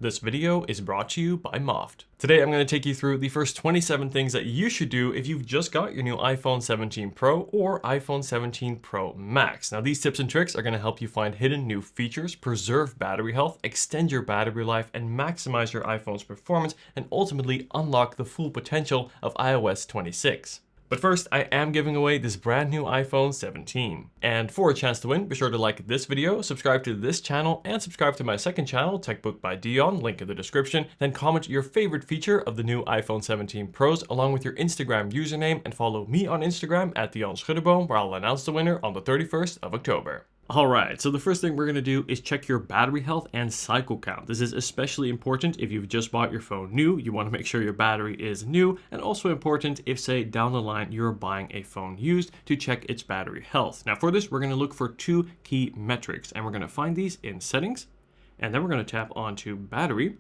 This video is brought to you by Moft. Today I'm going to take you through the first 27 things that you should do if you've just got your new iPhone 17 Pro or iPhone 17 Pro Max. Now these tips and tricks are going to help you find hidden new features, preserve battery health, extend your battery life, and maximize your iPhone's performance, and ultimately unlock the full potential of iOS 26. But first, I am giving away this brand new iPhone 17. And for a chance to win, be sure to like this video, subscribe to this channel, and subscribe to my second channel, TechBook by Dion, link in the description. Then comment your favorite feature of the new iPhone 17 Pros along with your Instagram username, and follow me on Instagram at Dion Schuddeboom, where I'll announce the winner on the 31st of October. Alright, so the first thing we're going to do is check your battery health and cycle count. This is especially important if you've just bought your phone new. You want to make sure your battery is new, and also important if, say, down the line you're buying a phone used to check its battery health. Now for this, we're going to look for two key metrics, and we're going to find these in settings, and then we're going to tap onto battery.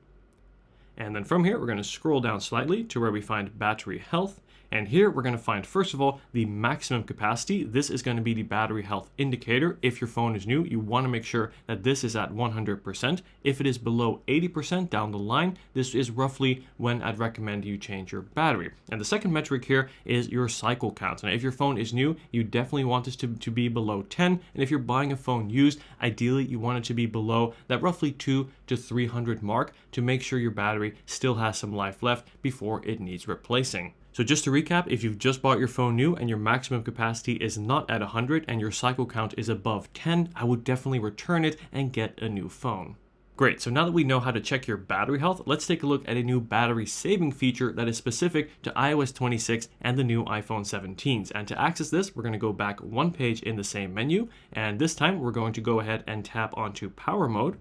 And then from here, we're going to scroll down slightly to where we find battery health. And here we're going to find, first of all, the maximum capacity. This is going to be the battery health indicator. If your phone is new, you want to make sure that this is at 100%. If it is below 80% down the line, this is roughly when I'd recommend you change your battery. And the second metric here is your cycle count. Now, if your phone is new, you definitely want this to be below 10. And if you're buying a phone used, ideally you want it to be below that roughly 200 to 300 mark to make sure your battery still has some life left before it needs replacing. So just to recap, if you've just bought your phone new and your maximum capacity is not at 100 and your cycle count is above 10, I would definitely return it and get a new phone. Great, so now that we know how to check your battery health, let's take a look at a new battery saving feature that is specific to iOS 26 and the new iPhone 17s. And to access this, we're going to go back one page in the same menu, and this time we're going to go ahead and tap onto power mode.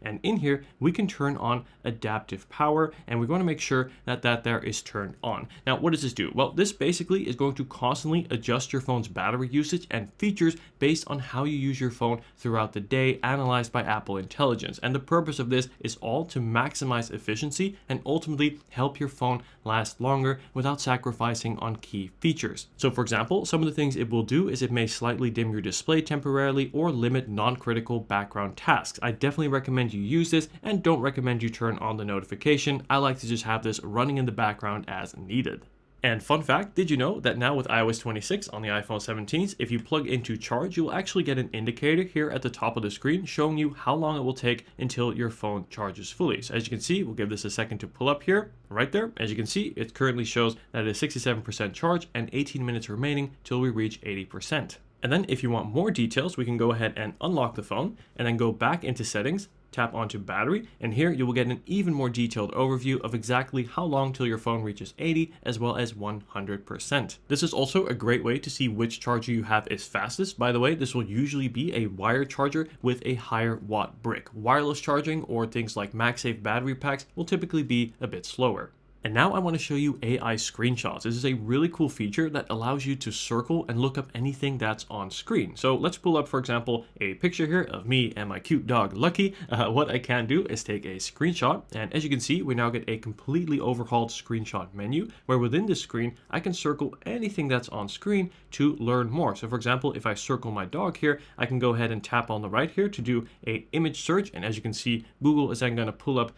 And in here, we can turn on adaptive power, and we're going to make sure that there is turned on. Now, what does this do? Well, this basically is going to constantly adjust your phone's battery usage and features based on how you use your phone throughout the day, analyzed by Apple Intelligence. And the purpose of this is all to maximize efficiency and ultimately help your phone last longer without sacrificing on key features. So for example, some of the things it will do is it may slightly dim your display temporarily or limit non-critical background tasks. I definitely recommend you use this, and don't recommend you turn on the notification. I like to just have this running in the background as needed. And fun fact, did you know that now with iOS 26 on the iPhone 17s, if you plug into charge, you'll actually get an indicator here at the top of the screen showing you how long it will take until your phone charges fully. So as you can see, we'll give this a second to pull up here. Right there, as you can see, it currently shows that it is 67% charge and 18 minutes remaining till we reach 80%. And then if you want more details, we can go ahead and unlock the phone and then go back into settings, tap onto battery, and here you will get an even more detailed overview of exactly how long till your phone reaches 80 as well as 100%. This is also a great way to see which charger you have is fastest. By the way, this will usually be a wired charger with a higher watt brick. Wireless charging or things like MagSafe battery packs will typically be a bit slower. And now I want to show you AI screenshots. This is a really cool feature that allows you to circle and look up anything that's on screen. So let's pull up, for example, a picture here of me and my cute dog, Lucky. What I can do is take a screenshot. And as you can see, we now get a completely overhauled screenshot menu, where within this screen, I can circle anything that's on screen to learn more. So for example, if I circle my dog here, I can go ahead and tap on the right here to do a image search. And as you can see, Google is then going to pull up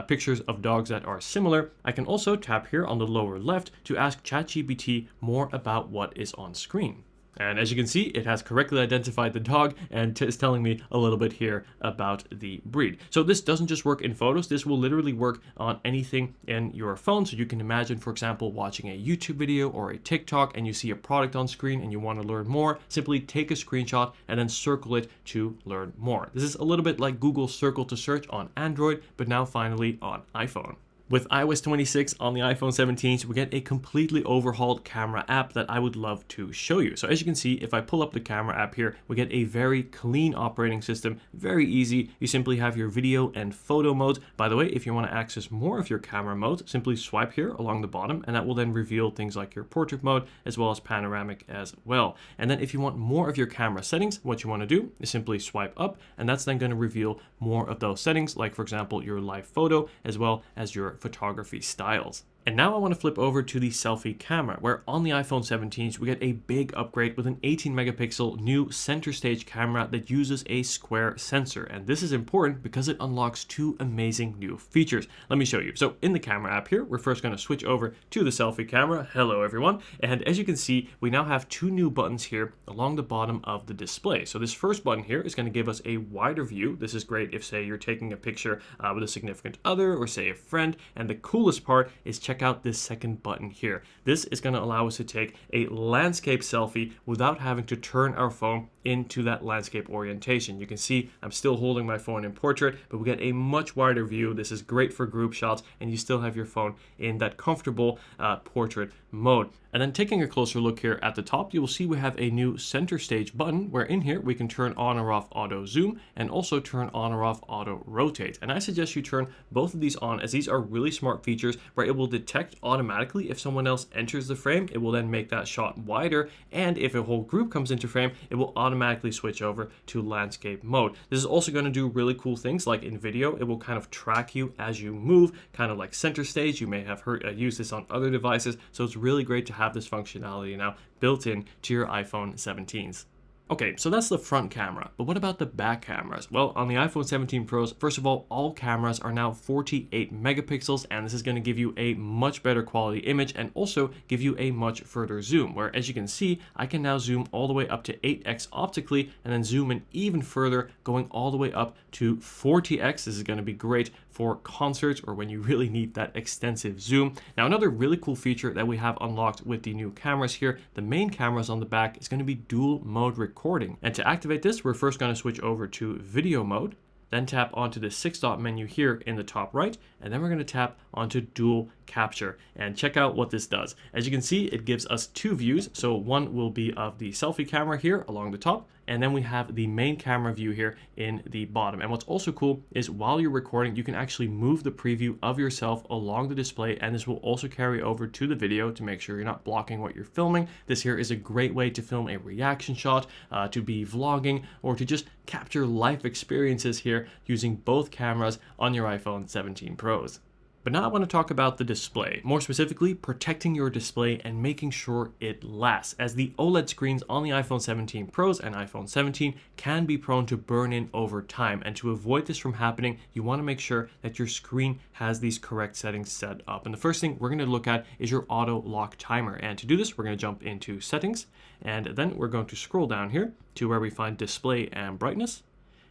pictures of dogs that are similar. I can also tap here on the lower left to ask ChatGPT more about what is on screen. And as you can see, it has correctly identified the dog and is telling me a little bit here about the breed. So this doesn't just work in photos, this will literally work on anything in your phone. So you can imagine, for example, watching a YouTube video or a TikTok and you see a product on screen and you want to learn more, simply take a screenshot and then circle it to learn more. This is a little bit like Google Circle to Search on Android, but now finally on iPhone. With iOS 26 on the iPhone 17s, we get a completely overhauled camera app that I would love to show you. So as you can see, if I pull up the camera app here, we get a very clean operating system, very easy. You simply have your video and photo modes. By the way, if you want to access more of your camera modes, simply swipe here along the bottom, and that will then reveal things like your portrait mode as well as panoramic as well. And then if you want more of your camera settings, what you want to do is simply swipe up, and that's then going to reveal more of those settings, like for example, your live photo as well as your photography styles. And now I want to flip over to the selfie camera, where on the iPhone 17s we get a big upgrade with an 18 megapixel new center stage camera that uses a square sensor. And this is important because it unlocks two amazing new features. Let me show you. So in the camera app here, we're first going to switch over to the selfie camera. Hello everyone. And as you can see, we now have two new buttons here along the bottom of the display. So this first button here is going to give us a wider view. This is great if, say, you're taking a picture with a significant other or, say, a friend. And the coolest part is check out this second button here. This is going to allow us to take a landscape selfie without having to turn our phone into that landscape orientation. You can see I'm still holding my phone in portrait, but we get a much wider view. This is great for group shots, and you still have your phone in that comfortable portrait mode. And then taking a closer look here at the top, you will see we have a new center stage button, where in here we can turn on or off auto zoom and also turn on or off auto rotate. And I suggest you turn both of these on, as these are really smart features where it will detect automatically if someone else enters the frame. It will then make that shot wider, and if a whole group comes into frame, it will automatically switch over to landscape mode. This is also going to do really cool things like in video. It will kind of track you as you move, kind of like center stage. You may have used this on other devices, so it's really great to have this functionality now built in to your iPhone 17s. Okay, so that's the front camera, but what about the back cameras? Well, on the iPhone 17 Pros, first of all cameras are now 48 megapixels, and this is going to give you a much better quality image and also give you a much further zoom, where as you can see, I can now zoom all the way up to 8x optically and then zoom in even further, going all the way up to 40x. This is going to be great for concerts or when you really need that extensive zoom. Now, another really cool feature that we have unlocked with the new cameras here, the main cameras on the back, is going to be dual mode recording. And to activate this, we're first going to switch over to video mode, then tap onto the 6-dot menu here in the top right, and then we're going to tap onto dual capture and check out what this does. As you can see, it gives us two views. So one will be of the selfie camera here along the top, and then we have the main camera view here in the bottom. And what's also cool is while you're recording, you can actually move the preview of yourself along the display, and this will also carry over to the video to make sure you're not blocking what you're filming. This here is a great way to film a reaction shot, to be vlogging, or to just capture life experiences here using both cameras on your iPhone 17 Pros. But now I want to talk about the display, more specifically protecting your display and making sure it lasts, as the OLED screens on the iPhone 17 Pros and iPhone 17 can be prone to burn in over time. And to avoid this from happening, you want to make sure that your screen has these correct settings set up. And the first thing we're going to look at is your auto lock timer. And to do this, we're going to jump into settings, and then we're going to scroll down here to where we find display and brightness.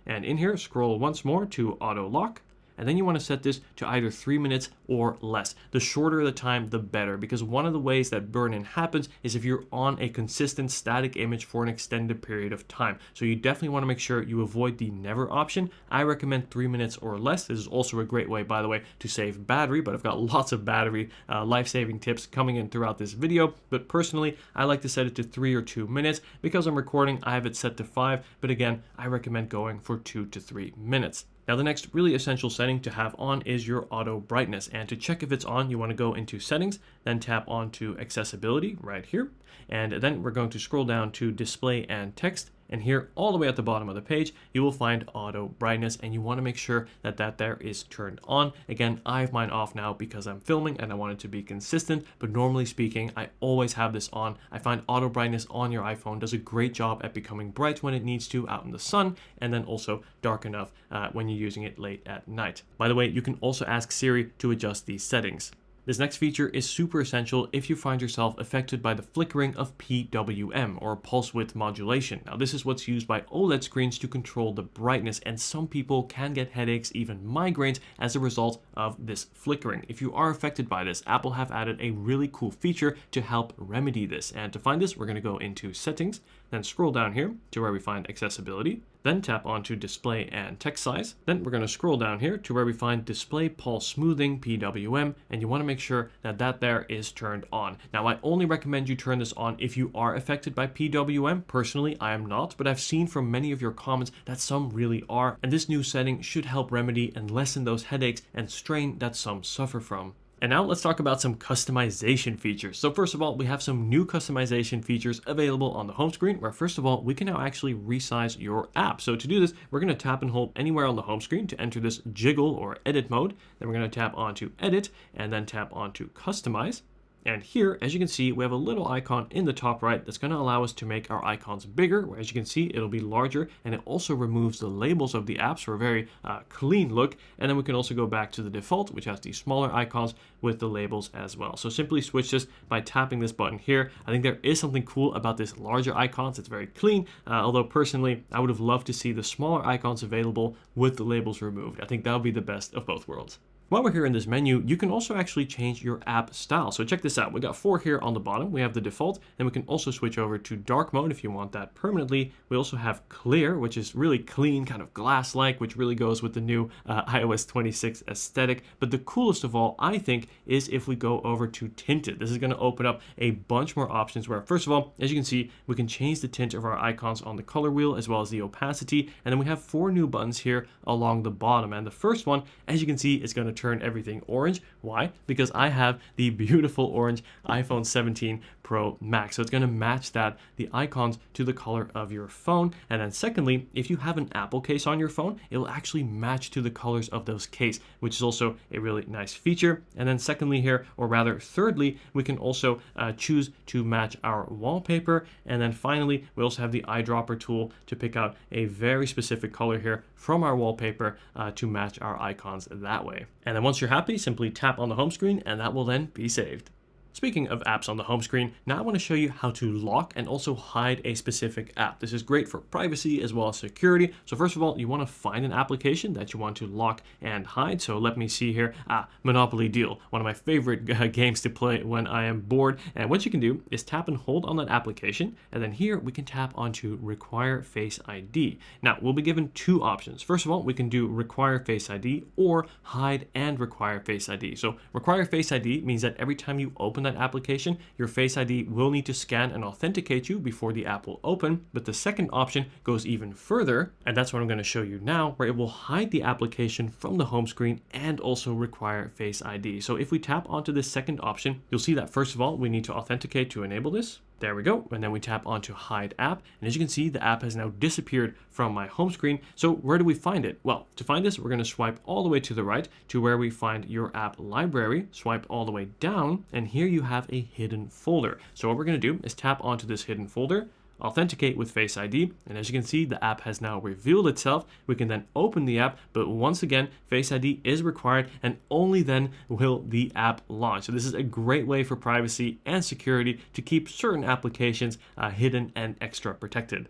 And in here, scroll once more to auto lock. And then you want to set this to either 3 minutes or less. The shorter the time, the better, because one of the ways that burn-in happens is if you're on a consistent static image for an extended period of time. So you definitely want to make sure you avoid the never option. I recommend 3 minutes or less. This is also a great way, by the way, to save battery, but I've got lots of battery life-saving tips coming in throughout this video. But personally, I like to set it to 3 or 2 minutes. Because I'm recording, I have it set to 5, but again, I recommend going for 2 to 3 minutes. Now, the next really essential setting to have on is your auto brightness. And to check if it's on, you want to go into settings, then tap onto accessibility right here. And then we're going to scroll down to display and text. And here, all the way at the bottom of the page, you will find auto brightness, and you want to make sure that there is turned on. Again, I have mine off now because I'm filming and I want it to be consistent, but normally speaking, I always have this on. I find auto brightness on your iPhone does a great job at becoming bright when it needs to out in the sun, and then also dark enough when you're using it late at night. By the way, you can also ask Siri to adjust these settings. This next feature is super essential if you find yourself affected by the flickering of PWM, or pulse width modulation. Now, this is what's used by OLED screens to control the brightness, and some people can get headaches, even migraines, as a result of this flickering. If you are affected by this, Apple have added a really cool feature to help remedy this. And to find this, we're going to go into settings, then scroll down here to where we find accessibility, then tap onto display and text size. Then we're going to scroll down here to where we find display pulse smoothing, PWM, and you want to make sure that there is turned on. Now, I only recommend you turn this on if you are affected by PWM. Personally, I am not, but I've seen from many of your comments that some really are, and this new setting should help remedy and lessen those headaches and strain that some suffer from. And now let's talk about some customization features. So first of all, we have some new customization features available on the home screen, where first of all, we can now actually resize your app. So to do this, we're going to tap and hold anywhere on the home screen to enter this jiggle or edit mode. Then we're going to tap onto edit and then tap onto customize. And here, as you can see, we have a little icon in the top right that's going to allow us to make our icons bigger. As you can see, it'll be larger, and it also removes the labels of the apps for a very clean look. And then we can also go back to the default, which has these smaller icons with the labels as well. So simply switch this by tapping this button here. I think there is something cool about this larger icons. It's very clean, although personally, I would have loved to see the smaller icons available with the labels removed. I think that would be the best of both worlds. While we're here in this menu, you can also actually change your app style. So check this out. We got 4 here on the bottom. We have the default, and we can also switch over to dark mode if you want that permanently. We also have clear, which is really clean, kind of glass-like, which really goes with the new iOS 26 aesthetic. But the coolest of all, I think, is if we go over to tinted. This is going to open up a bunch more options where, first of all, as you can see, we can change the tint of our icons on the color wheel as well as the opacity. And then we have 4 new buttons here along the bottom. And the first one, as you can see, is going to turn everything orange. Why? Because I have the beautiful orange iPhone 17 Pro Max. So it's going to match the icons to the color of your phone. And then secondly, if you have an Apple case on your phone, it will actually match to the colors of those case, which is also a really nice feature. And then secondly here, or rather thirdly, we can also choose to match our wallpaper. And then finally, we also have the eyedropper tool to pick out a very specific color here from our wallpaper to match our icons that way. And then once you're happy, simply tap on the home screen and that will then be saved. Speaking of apps on the home screen, now I want to show you how to lock and also hide a specific app. This is great for privacy as well as security. So first of all, you want to find an application that you want to lock and hide. So let me see here. Monopoly Deal, one of my favorite games to play when I am bored. And what you can do is tap and hold on that application. And then here we can tap onto Require Face ID. Now we'll be given 2 options. First of all, we can do Require Face ID or Hide and Require Face ID. So Require Face ID means that every time you open that application, your Face ID will need to scan and authenticate you before the app will open. But the second option goes even further, and that's what I'm going to show you now, where it will hide the application from the home screen and also require Face ID. So if we tap onto this second option, you'll see that first of all, we need to authenticate to enable this. There we go. And then we tap onto Hide App. And as you can see, the app has now disappeared from my home screen. So where do we find it? Well, to find this, we're going to swipe all the way to the right to where we find your app library. Swipe all the way down. And here you have a hidden folder. So what we're going to do is tap onto this hidden folder, authenticate with Face ID, and as you can see, the app has now revealed itself. We can then open the app, but once again, Face ID is required, and only then will the app launch. So this is a great way for privacy and security to keep certain applications hidden and extra protected.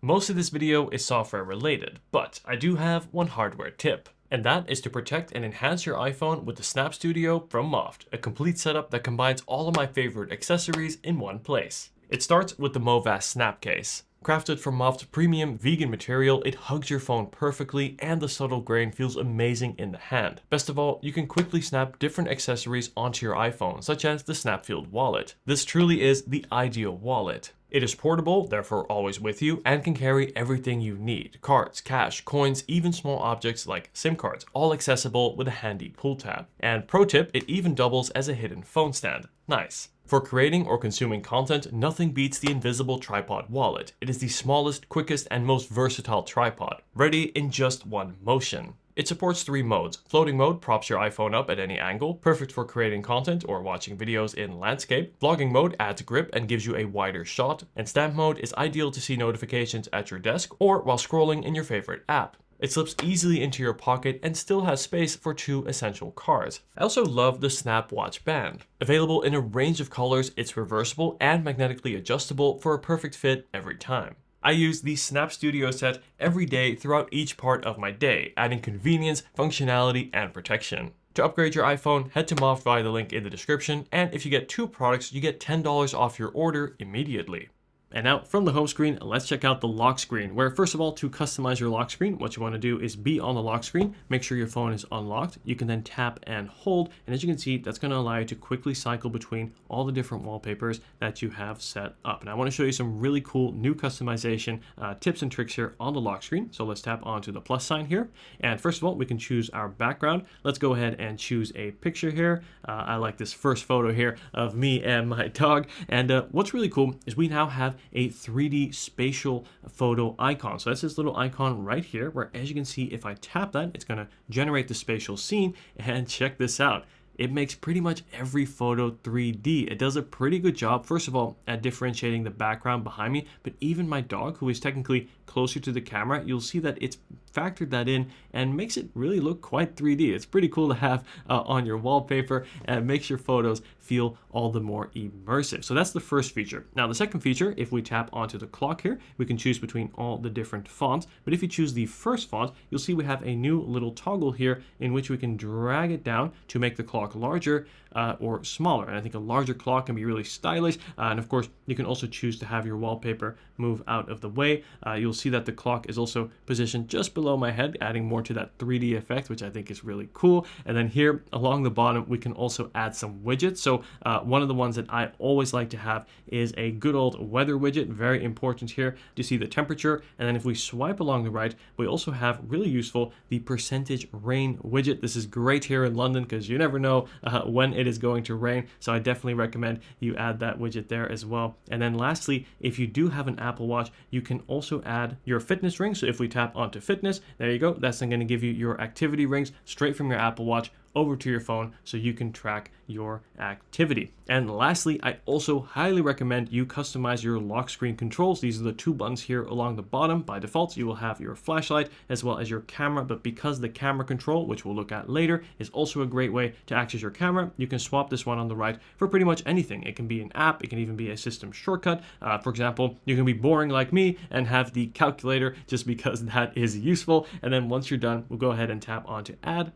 Most of this video is software related, but I do have one hardware tip. And that is to protect and enhance your iPhone with the Snap Studio from Moft, a complete setup that combines all of my favorite accessories in one place. It starts with the Movast Snap Case. Crafted from Moft's premium vegan material, it hugs your phone perfectly and the subtle grain feels amazing in the hand. Best of all, you can quickly snap different accessories onto your iPhone, such as the Snapfield wallet. This truly is the ideal wallet. It is portable, therefore always with you, and can carry everything you need. Cards, cash, coins, even small objects like SIM cards, all accessible with a handy pull tab. And pro tip, it even doubles as a hidden phone stand. Nice. For creating or consuming content, nothing beats the invisible tripod wallet. It is the smallest, quickest, and most versatile tripod, ready in just one motion. It supports 3 modes. Floating mode props your iPhone up at any angle, perfect for creating content or watching videos in landscape. Vlogging mode adds grip and gives you a wider shot. And stamp mode is ideal to see notifications at your desk or while scrolling in your favorite app. It slips easily into your pocket and still has space for 2 essential cards. I also love the Snap Watch Band. Available in a range of colors, it's reversible and magnetically adjustable for a perfect fit every time. I use the Snap Studio set every day throughout each part of my day, adding convenience, functionality, and protection. To upgrade your iPhone, head to Moft via the link in the description, and if you get 2 products, you get $10 off your order immediately. And now from the home screen, let's check out the lock screen, where first of all, to customize your lock screen, what you want to do is be on the lock screen, make sure your phone is unlocked. You can then tap and hold, and as you can see, that's going to allow you to quickly cycle between all the different wallpapers that you have set up. And I want to show you some really cool new customization tips and tricks here on the lock screen. So let's tap onto the plus sign here. And first of all, we can choose our background. Let's go ahead and choose a picture here. I like this first photo here of me and my dog. And what's really cool is we now have a 3D spatial photo icon. So that's this little icon right here, where as you can see, if I tap that, it's going to generate the spatial scene. And check this out. It makes pretty much every photo 3D. It does a pretty good job, first of all, at differentiating the background behind me, but even my dog, who is technically closer to the camera, you'll see that it's factored that in and makes it really look quite 3D. It's pretty cool to have on your wallpaper, and makes your photos feel all the more immersive. So that's the first feature. Now the second feature, if we tap onto the clock here, we can choose between all the different fonts, but if you choose the first font, you'll see we have a new little toggle here in which we can drag it down to make the clock larger or smaller. And I think a larger clock can be really stylish. And of course, you can also choose to have your wallpaper move out of the way. You'll see that the clock is also positioned just below my head, adding more to that 3D effect, which I think is really cool. And then here along the bottom, we can also add some widgets. So one of the ones that I always like to have is a good old weather widget, very important here to see the temperature. And then if we swipe along the right, we also have really useful the percentage rain widget. This is great here in London because you never know when it is going to rain. So I definitely recommend you add that widget there as well. And then lastly, if you do have an Apple Watch, you can also add your fitness ring. So if we tap onto fitness, there you go. That's then going to give you your activity rings straight from your Apple Watch over to your phone so you can track your activity. And lastly, I also highly recommend you customize your lock screen controls. These are the two buttons here along the bottom. By default, you will have your flashlight as well as your camera, but because the camera control, which we'll look at later, is also a great way to access your camera, you can swap this one on the right for pretty much anything. It can be an app, it can even be a system shortcut. For example, you can be boring like me and have the calculator just because that is useful. And then once you're done, we'll go ahead and tap onto add,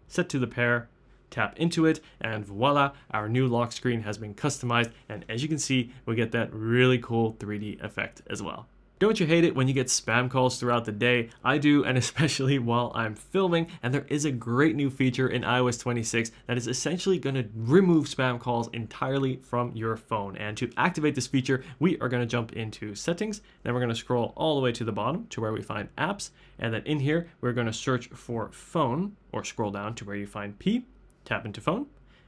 set to the pair, tap into it, and voila, our new lock screen has been customized. And as you can see, we get that really cool 3D effect as well. Don't you hate it when you get spam calls throughout the day? I do, and especially while I'm filming. And there is a great new feature in iOS 26 that is essentially going to remove spam calls entirely from your phone. And to activate this feature, we are going to jump into settings. Then we're going to scroll all the way to the bottom to where we find apps. And then in here, we're going to search for phone, or scroll down to where you find P, tap into phone.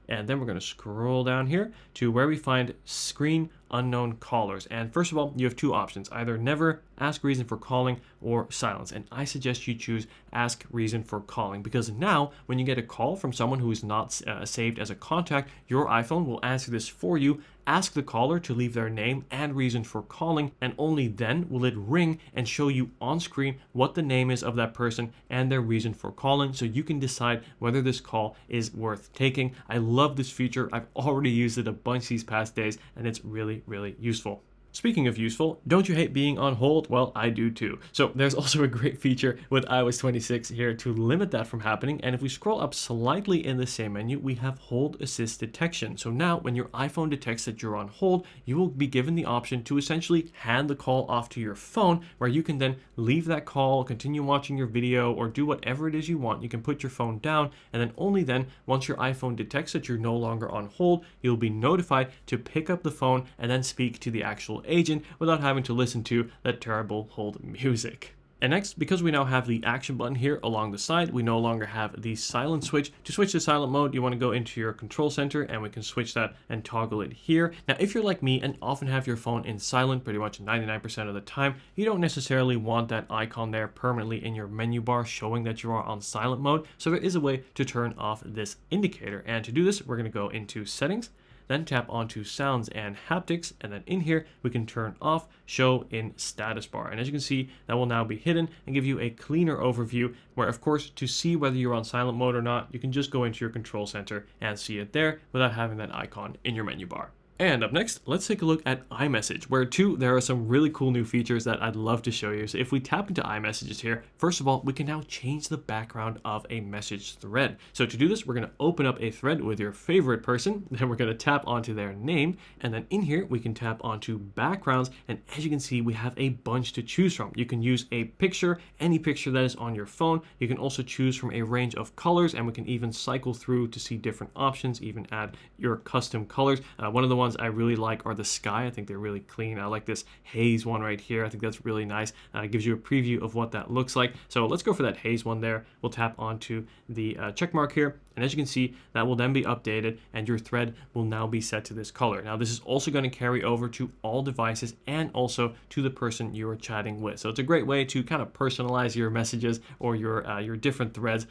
And then we're going to scroll down here to where we find screen unknown callers. And first of all, you have two options, either never, ask reason for calling, or silence. And I suggest you choose ask reason for calling, because now when you get a call from someone who is not saved as a contact, your iPhone will answer this for you. Ask the caller to leave their name and reason for calling, and only then will it ring and show you on screen what the name is of that person and their reason for calling, so you can decide whether this call is worth taking. I love this feature. I've already used it a bunch these past days, and it's really, really useful. Speaking of useful, don't you hate being on hold? Well, I do too. So there's also a great feature with iOS 26 here to limit that from happening. And if we scroll up slightly in the same menu, we have hold assist detection. So now when your iPhone detects that you're on hold, you will be given the option to essentially hand the call off to your phone, where you can then leave that call, continue watching your video, or do whatever it is you want. You can put your phone down, and then only then, once your iPhone detects that you're no longer on hold, you'll be notified to pick up the phone and then speak to the actual agent without having to listen to that terrible hold music. And next, because we now have the action button here along the side, we no longer have the silent switch. To switch to silent mode, you want to go into your control center, and we can switch that and toggle it here. Now, if you're like me and often have your phone in silent pretty much 99% of the time, you don't necessarily want that icon there permanently in your menu bar showing that you are on silent mode. So there is a way to turn off this indicator. And to do this, we're going to go into settings, then tap onto sounds and haptics, and then in here we can turn off show in status bar. And as you can see, that will now be hidden and give you a cleaner overview, where of course to see whether you're on silent mode or not, you can just go into your control center and see it there without having that icon in your menu bar. And up next, let's take a look at iMessage, where too, there are some really cool new features that I'd love to show you. So if we tap into iMessages here, first of all, we can now change the background of a message thread. So to do this, we're going to open up a thread with your favorite person, then we're going to tap onto their name, and then in here, we can tap onto backgrounds, and as you can see, we have a bunch to choose from. You can use a picture, any picture that is on your phone. You can also choose from a range of colors, and we can even cycle through to see different options, even add your custom colors. One of the ones I really like are the sky. I think they're really clean. I like this haze one right here. I think that's really nice. It gives you a preview of what that looks like. So let's go for that haze one there. We'll tap onto the check mark here. And as you can see, that will then be updated and your thread will now be set to this color. Now, this is also going to carry over to all devices and also to the person you are chatting with. So it's a great way to kind of personalize your messages or your different threads,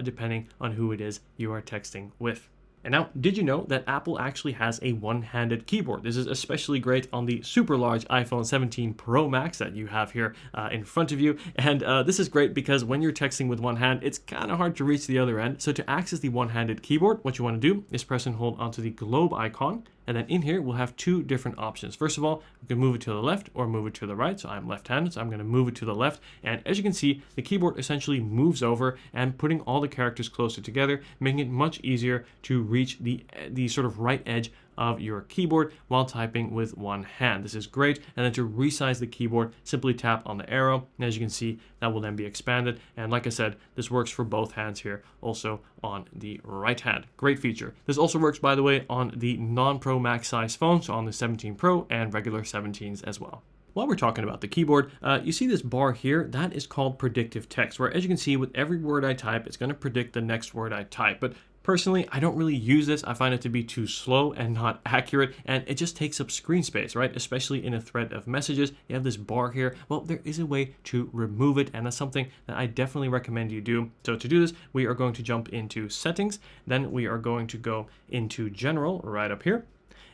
depending on who it is you are texting with. And now, did you know that Apple actually has a one-handed keyboard? This is especially great on the super large iPhone 17 Pro Max that you have here in front of you. And this is great because when you're texting with one hand, it's kind of hard to reach the other end. So to access the one-handed keyboard, what you want to do is press and hold onto the globe icon. And then in here, we'll have two different options. First of all, we can move it to the left or move it to the right. So I'm left-handed, so I'm going to move it to the left. And as you can see, the keyboard essentially moves over and putting all the characters closer together, making it much easier to reach the sort of right edge of your keyboard while typing with one hand. This is great. And then to resize the keyboard, simply tap on the arrow. And as you can see, that will then be expanded. And like I said, this works for both hands here, also on the right hand. Great feature. This also works, by the way, on the non-Pro Max size phones, so on the 17 Pro and regular 17s as well. While we're talking about the keyboard, you see this bar here, that is called predictive text, where as you can see, with every word I type, it's going to predict the next word I type. But personally, I don't really use this. I find it to be too slow and not accurate, and it just takes up screen space, right? Especially in a thread of messages. You have this bar here. Well, there is a way to remove it, and that's something that I definitely recommend you do. So to do this, we are going to jump into settings. Then we are going to go into general right up here.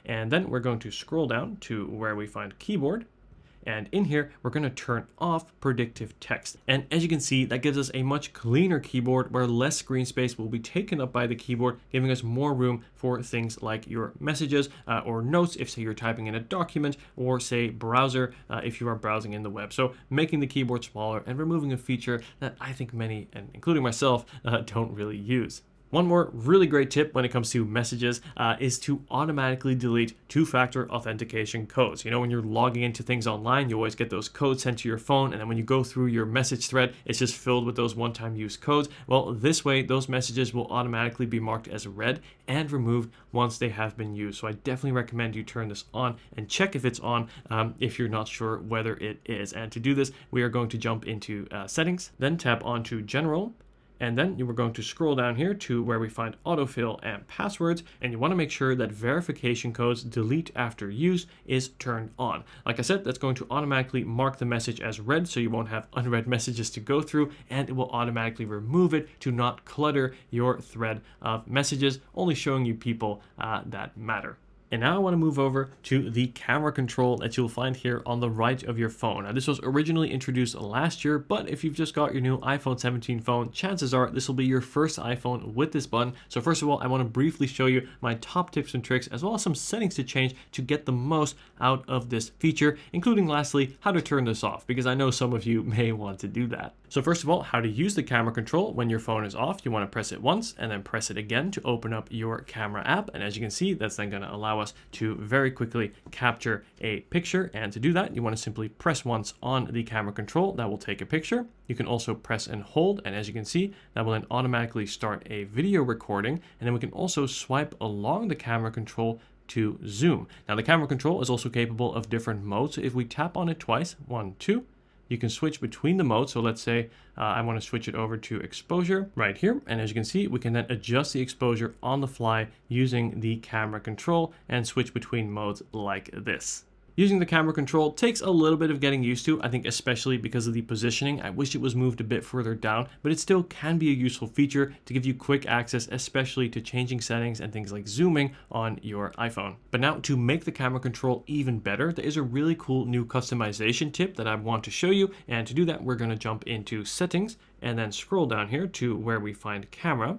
And then we're going to scroll down to where we find keyboard. And in here, we're going to turn off predictive text. And as you can see, that gives us a much cleaner keyboard where less screen space will be taken up by the keyboard, giving us more room for things like your messages or notes if, say, you're typing in a document, or, say, browser if you are browsing in the web. So making the keyboard smaller and removing a feature that I think many, and including myself, don't really use. One more really great tip when it comes to messages is to automatically delete two-factor authentication codes. You know, when you're logging into things online, you always get those codes sent to your phone, and then when you go through your message thread, it's just filled with those one-time use codes. Well, this way, those messages will automatically be marked as read and removed once they have been used. So I definitely recommend you turn this on and check if it's on if you're not sure whether it is. And to do this, we are going to jump into settings, then tap onto general. And then you are going to scroll down here to where we find autofill and passwords, and you want to make sure that verification codes delete after use is turned on. Like I said, that's going to automatically mark the message as read, so you won't have unread messages to go through, and it will automatically remove it to not clutter your thread of messages, only showing you people that matter. And now I want to move over to the camera control that you'll find here on the right of your phone. Now, this was originally introduced last year, but if you've just got your new iPhone 17 phone, chances are this will be your first iPhone with this button. So first of all, I want to briefly show you my top tips and tricks, as well as some settings to change to get the most out of this feature, including lastly, how to turn this off, because I know some of you may want to do that. So first of all, how to use the camera control when your phone is off. You want to press it once and then press it again to open up your camera app. And as you can see, that's then going to allow us to very quickly capture a picture. And to do that, you want to simply press once on the camera control. That will take a picture. You can also press and hold. And as you can see, that will then automatically start a video recording. And then we can also swipe along the camera control to zoom. Now, the camera control is also capable of different modes. So if we tap on it twice, 1, 2, you can switch between the modes. So let's say I want to switch it over to exposure right here. And as you can see, we can then adjust the exposure on the fly using the camera control and switch between modes like this. Using the camera control takes a little bit of getting used to, I think, especially because of the positioning. I wish it was moved a bit further down, but it still can be a useful feature to give you quick access, especially to changing settings and things like zooming on your iPhone. But now, to make the camera control even better, there is a really cool new customization tip that I want to show you. And to do that, we're going to jump into settings and then scroll down here to where we find camera.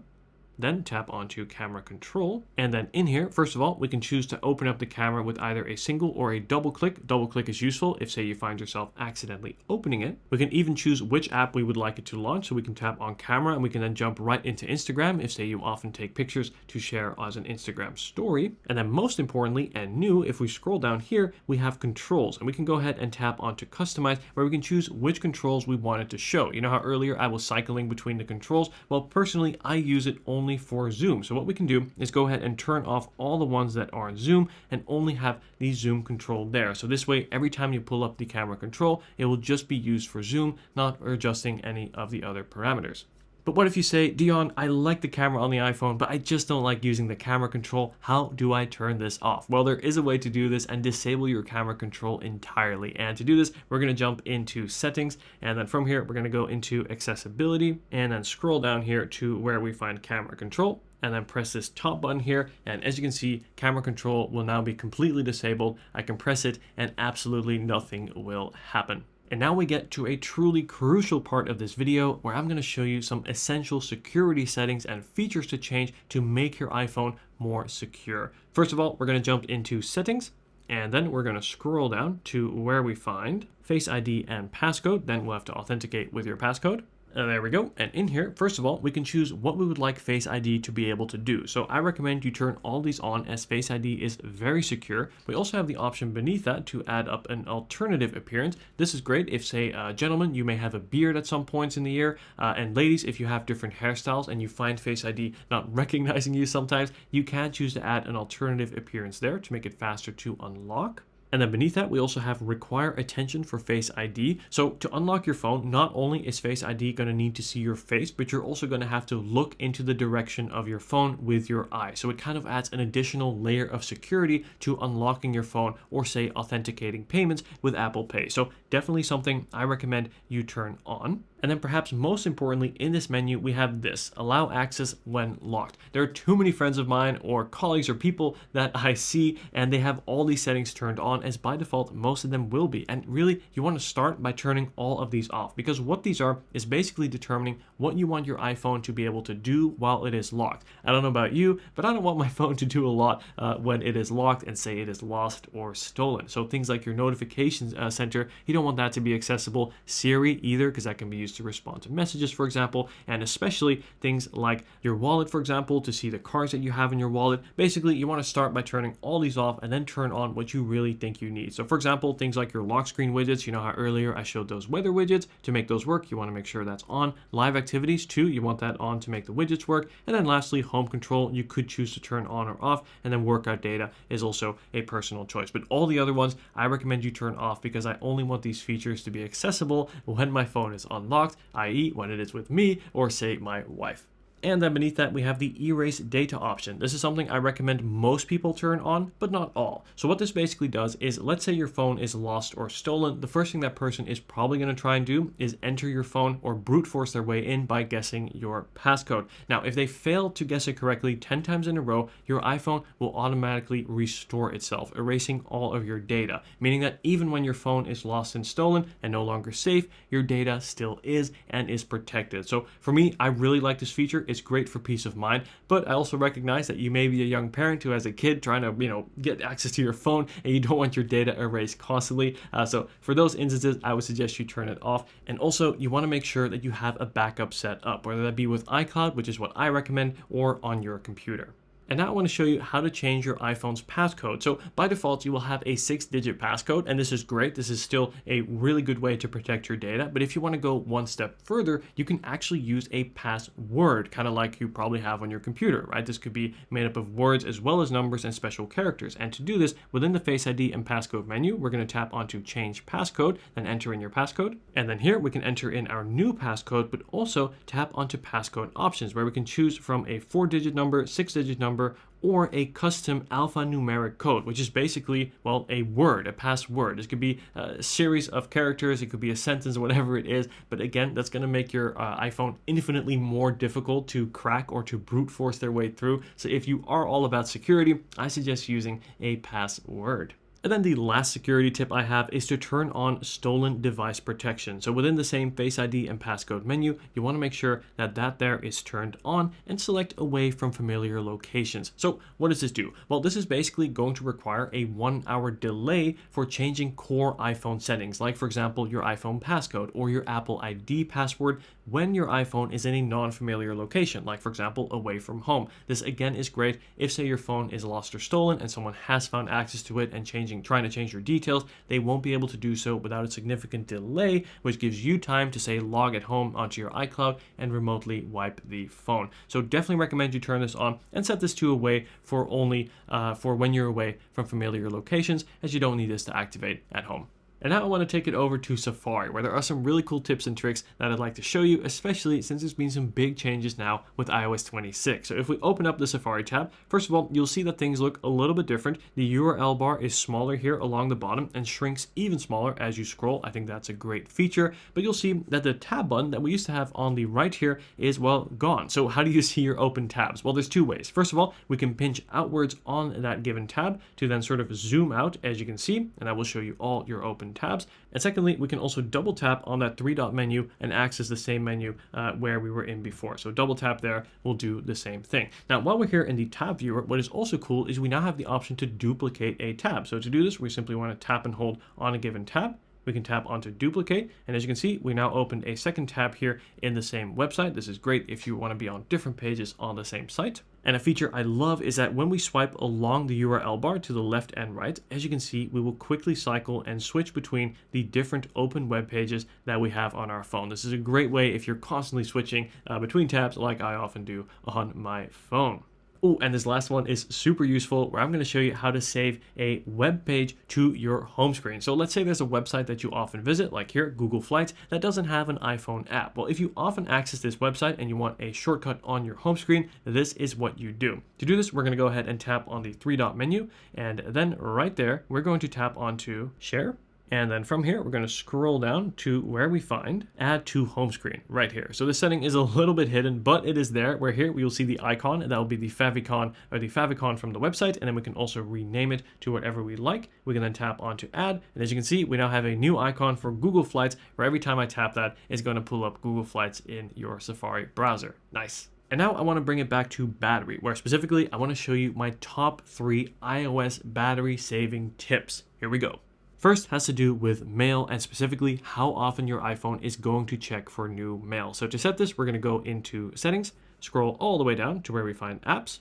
then tap onto camera control. And then in here, first of all, we can choose to open up the camera with either a single or a double click. Double click is useful if, say, you find yourself accidentally opening it. We can even choose which app we would like it to launch. So we can tap on camera and we can then jump right into Instagram if, say, you often take pictures to share as an Instagram story. And then most importantly and new, if we scroll down here, we have controls, and we can go ahead and tap onto customize, where we can choose which controls we want it to show. You know how earlier I was cycling between the controls? Well, personally, I use it only for zoom. So what we can do is go ahead and turn off all the ones that are zoom and only have the zoom control there. So this way, every time you pull up the camera control, it will just be used for zoom, not adjusting any of the other parameters. But what if you say, Dion, I like the camera on the iPhone, but I just don't like using the camera control. How do I turn this off? Well, there is a way to do this and disable your camera control entirely. And to do this, we're going to jump into settings. And then from here, we're going to go into accessibility and then scroll down here to where we find camera control. And then press this top button here. And as you can see, camera control will now be completely disabled. I can press it and absolutely nothing will happen. And now we get to a truly crucial part of this video where I'm going to show you some essential security settings and features to change to make your iPhone more secure. First of all, we're going to jump into settings, and then we're going to scroll down to where we find Face ID and passcode. Then we'll have to authenticate with your passcode. And there we go. And in here, first of all, we can choose what we would like Face ID to be able to do. So I recommend you turn all these on, as Face ID is very secure. We also have the option beneath that to add up an alternative appearance. This is great if, say, gentlemen, you may have a beard at some points in the year. And ladies, if you have different hairstyles and you find Face ID not recognizing you sometimes, you can choose to add an alternative appearance there to make it faster to unlock. And then beneath that, we also have require attention for Face ID. So to unlock your phone, not only is Face ID going to need to see your face, but you're also going to have to look into the direction of your phone with your eye. So it kind of adds an additional layer of security to unlocking your phone, or say authenticating payments with Apple Pay. So definitely something I recommend you turn on. And then perhaps most importantly, in this menu, we have this, allow access when locked. There are too many friends of mine or colleagues or people that I see, and they have all these settings turned on, as by default, most of them will be. And really, you want to start by turning all of these off, because what these are is basically determining what you want your iPhone to be able to do while it is locked. I don't know about you, but I don't want my phone to do a lot when it is locked and say it is lost or stolen. So things like your notifications center, you don't want that to be accessible. Siri either, because that can be used to respond to messages, for example, and especially things like your wallet, for example, to see the cards that you have in your wallet. Basically, you want to start by turning all these off and then turn on what you really think you need. So for example, things like your lock screen widgets, you know how earlier I showed those weather widgets. To make those work, you want to make sure that's on. Live activities too, you want that on to make the widgets work. And then lastly, home control, you could choose to turn on or off. And then workout data is also a personal choice. But all the other ones, I recommend you turn off, because I only want these features to be accessible when my phone is unlocked, i.e. when it is with me or, say, my wife. And then beneath that, we have the erase data option. This is something I recommend most people turn on, but not all. So what this basically does is, let's say your phone is lost or stolen. The first thing that person is probably going to try and do is enter your phone or brute force their way in by guessing your passcode. Now, if they fail to guess it correctly 10 times in a row, your iPhone will automatically restore itself, erasing all of your data, meaning that even when your phone is lost and stolen and no longer safe, your data still is and is protected. So for me, I really like this feature. It's great for peace of mind, but I also recognize that you may be a young parent who has a kid trying to, get access to your phone, and you don't want your data erased constantly. So for those instances, I would suggest you turn it off. And also, you want to make sure that you have a backup set up, whether that be with iCloud, which is what I recommend, or on your computer. And now I want to show you how to change your iPhone's passcode. So by default, you will have a 6-digit passcode, and this is great. This is still a really good way to protect your data. But if you want to go one step further, you can actually use a password, kind of like you probably have on your computer, right? This could be made up of words as well as numbers and special characters. And to do this, within the Face ID and passcode menu, we're going to tap onto change passcode, then enter in your passcode. And then here we can enter in our new passcode, but also tap onto passcode options, where we can choose from a 4-digit number, 6-digit number, or a custom alphanumeric code, which is basically, well, a word, a password. This could be a series of characters, it could be a sentence, whatever it is. But again, that's going to make your iPhone infinitely more difficult to crack or to brute force their way through. So if you are all about security, I suggest using a password. And then the last security tip I have is to turn on stolen device protection. So within the same Face ID and passcode menu, you want to make sure that there is turned on and select away from familiar locations. So what does this do? Well, this is basically going to require a 1-hour delay for changing core iPhone settings, like for example, your iPhone passcode or your Apple ID password when your iPhone is in a non-familiar location, like for example, away from home. This again is great if say your phone is lost or stolen and someone has found access to it and trying to change your details, they won't be able to do so without a significant delay, which gives you time to say log at home onto your iCloud and remotely wipe the phone. So definitely recommend you turn this on and set this to away for only for when you're away from familiar locations, as you don't need this to activate at home. And now I want to take it over to Safari, where there are some really cool tips and tricks that I'd like to show you, especially since there's been some big changes now with iOS 26. So if we open up the Safari tab, first of all, you'll see that things look a little bit different. The URL bar is smaller here along the bottom and shrinks even smaller as you scroll. I think that's a great feature, but you'll see that the tab button that we used to have on the right here is, well, gone. So how do you see your open tabs? Well, there's two ways. First of all, we can pinch outwards on that given tab to then sort of zoom out, as you can see, and that will show you all your open tabs. And secondly, we can also double tap on that 3-dot menu and access the same menu where we were in before. So double tap there will do the same thing. Now, while we're here in the tab viewer, what is also cool is we now have the option to duplicate a tab. So to do this, we simply want to tap and hold on a given tab. We can tap onto duplicate, and as you can see, we now opened a second tab here in the same website. This is great if you want to be on different pages on the same site. And a feature I love is that when we swipe along the URL bar to the left and right, as you can see, we will quickly cycle and switch between the different open web pages that we have on our phone. This is a great way if you're constantly switching between tabs, like I often do on my phone. Oh, and this last one is super useful, where I'm going to show you how to save a web page to your home screen. So let's say there's a website that you often visit, like here, Google Flights, that doesn't have an iPhone app. Well, if you often access this website and you want a shortcut on your home screen, this is what you do. To do this, we're going to go ahead and tap on the 3-dot menu, and then right there, we're going to tap onto Share. And then from here, we're going to scroll down to where we find Add to Home Screen right here. So this setting is a little bit hidden, but it is there, where here we will see the icon, and that will be the favicon or the favicon from the website. And then we can also rename it to whatever we like. We can then tap onto Add. And as you can see, we now have a new icon for Google Flights, where every time I tap that, it's going to pull up Google Flights in your Safari browser. Nice. And now I want to bring it back to battery, where specifically I want to show you my top 3 iOS battery saving tips. Here we go. First has to do with mail, and specifically how often your iPhone is going to check for new mail. So to set this, we're going to go into Settings, scroll all the way down to where we find Apps,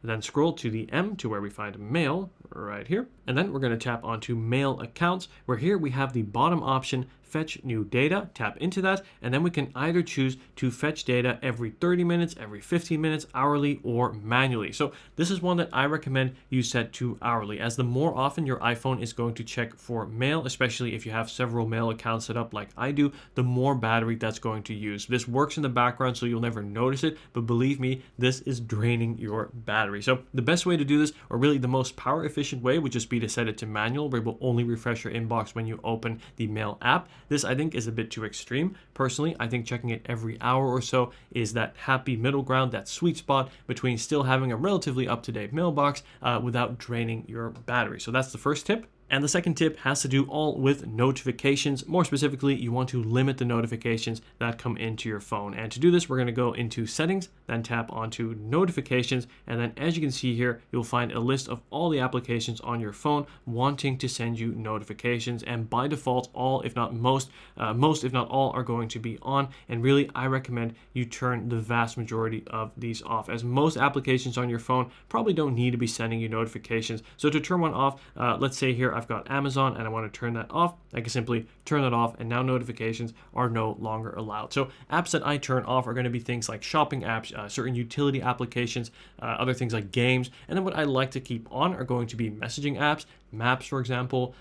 and then scroll to the M to where we find Mail right here. And then we're going to tap onto Mail Accounts, where here we have the bottom option, Fetch New Data. Tap into that, and then we can either choose to fetch data every 30 minutes, every 15 minutes, hourly, or manually. So this is one that I recommend you set to hourly, as the more often your iPhone is going to check for mail, especially if you have several mail accounts set up like I do, the more battery that's going to use. This works in the background, so you'll never notice it, but believe me, this is draining your battery. So the best way to do this, or really the most power efficient way, would just be to set it to manual, where it will only refresh your inbox when you open the mail app. This I think is a bit too extreme. Personally, I think checking it every hour or so is that happy middle ground, that sweet spot between still having a relatively up-to-date mailbox without draining your battery. So that's the first tip. And the second tip has to do all with notifications. More specifically, you want to limit the notifications that come into your phone. And to do this, we're going to go into Settings, then tap onto Notifications. And then as you can see here, you'll find a list of all the applications on your phone wanting to send you notifications. And by default, all, if not most, if not all, are going to be on. And really, I recommend you turn the vast majority of these off, as most applications on your phone probably don't need to be sending you notifications. So to turn one off, let's say here I've got Amazon and I want to turn that off. I can simply turn that off, and now notifications are no longer allowed. So apps that I turn off are going to be things like shopping apps, certain utility applications, other things like games. And then what I like to keep on are going to be messaging apps, maps, for example,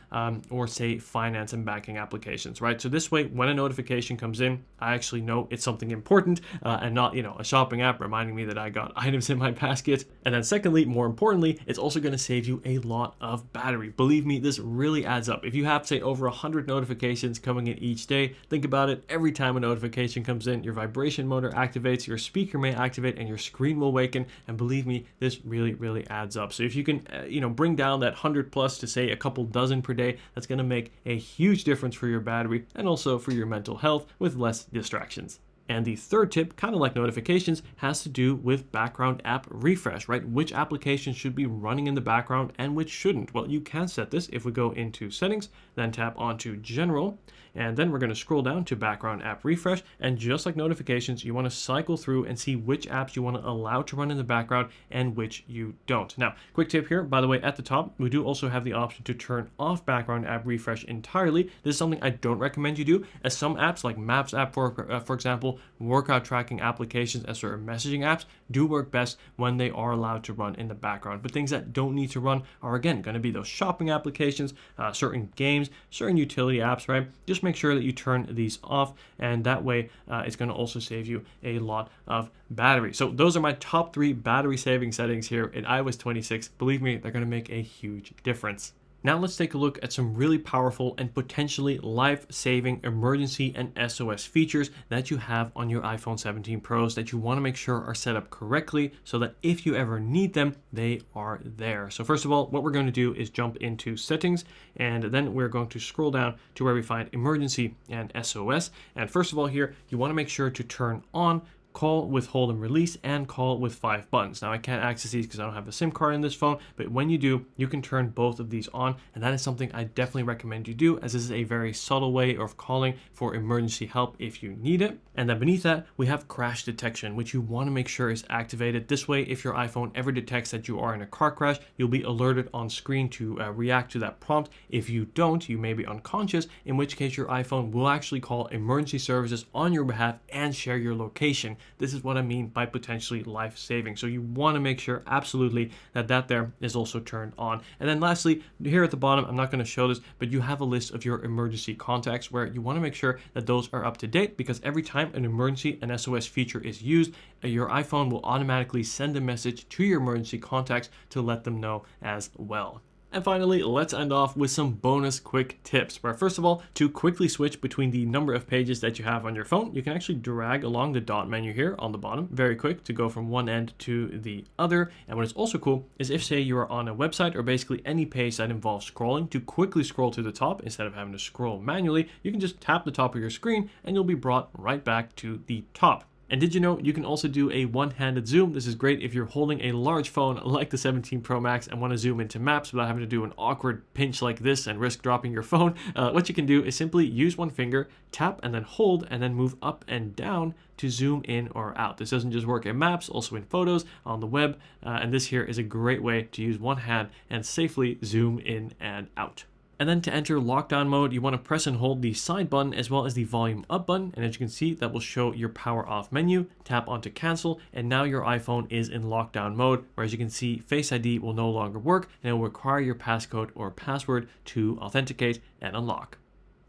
or say finance and banking applications, right? So this way, when a notification comes in, I actually know it's something important and not, a shopping app reminding me that I got items in my basket. And then secondly, more importantly, it's also going to save you a lot of battery. Believe me, this really adds up. If you have, say, over 100 notifications coming in each day, think about it. Every time a notification comes in, your vibration motor activates, your speaker may activate, and your screen will awaken. And believe me, this really, really adds up. So if you can, bring down that 100 plus to say a couple dozen per day, that's going to make a huge difference for your battery and also for your mental health with less distractions. And the third tip, kind of like notifications, has to do with background app refresh, right? Which applications should be running in the background and which shouldn't? Well, you can set this if we go into settings, then tap onto general, and then we're going to scroll down to background app refresh. And just like notifications, you want to cycle through and see which apps you want to allow to run in the background and which you don't. Now, quick tip here, by the way, at the top, we do also have the option to turn off background app refresh entirely. This is something I don't recommend you do, as some apps like Maps app, for example, workout tracking applications and certain messaging apps do work best when they are allowed to run in the background. But things that don't need to run are, again, going to be those shopping applications, certain games, certain utility apps, right? Just make sure that you turn these off, and that way it's going to also save you a lot of battery. So those are my top 3 battery saving settings here in iOS 26. Believe me, they're going to make a huge difference. Now let's take a look at some really powerful and potentially life-saving emergency and SOS features that you have on your iPhone 17 Pros that you want to make sure are set up correctly so that if you ever need them, they are there. So first of all, what we're going to do is jump into settings, and then we're going to scroll down to where we find emergency and SOS. And first of all here, you want to make sure to turn on call with hold and release and call with 5 buttons. Now I can't access these because I don't have a SIM card in this phone, but when you do, you can turn both of these on, and that is something I definitely recommend you do, as this is a very subtle way of calling for emergency help if you need it. And then beneath that, we have crash detection, which you want to make sure is activated. This way, if your iPhone ever detects that you are in a car crash, you'll be alerted on screen to react to that prompt. If you don't, you may be unconscious, in which case your iPhone will actually call emergency services on your behalf and share your location. This is what I mean by potentially life-saving. So you want to make sure absolutely that there is also turned on. And then lastly, here at the bottom, I'm not going to show this, but you have a list of your emergency contacts where you want to make sure that those are up to date, because every time an emergency and SOS feature is used, your iPhone will automatically send a message to your emergency contacts to let them know as well. And finally, let's end off with some bonus quick tips, where first of all, to quickly switch between the number of pages that you have on your phone, you can actually drag along the dot menu here on the bottom, very quick to go from one end to the other. And what is also cool is if, say, you are on a website or basically any page that involves scrolling, to quickly scroll to the top instead of having to scroll manually, you can just tap the top of your screen and you'll be brought right back to the top. And did you know you can also do a one-handed zoom? This is great if you're holding a large phone like the 17 Pro Max and want to zoom into maps without having to do an awkward pinch like this and risk dropping your phone. What you can do is simply use one finger, tap and then hold, and then move up and down to zoom in or out. This doesn't just work in maps, also in photos, on the web, and this here is a great way to use one hand and safely zoom in and out. And then to enter lockdown mode, you want to press and hold the side button as well as the volume up button. And as you can see, that will show your power off menu. Tap onto cancel, and now your iPhone is in lockdown mode, where as you can see, Face ID will no longer work and it will require your passcode or password to authenticate and unlock.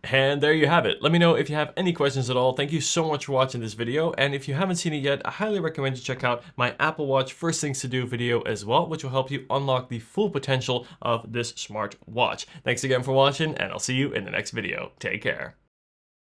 And there you have it. Let me know if you have any questions at all. Thank you so much for watching this video. And if you haven't seen it yet, I highly recommend you check out my Apple Watch First Things to Do video as well, which will help you unlock the full potential of this smart watch. Thanks again for watching, and I'll see you in the next video. Take care.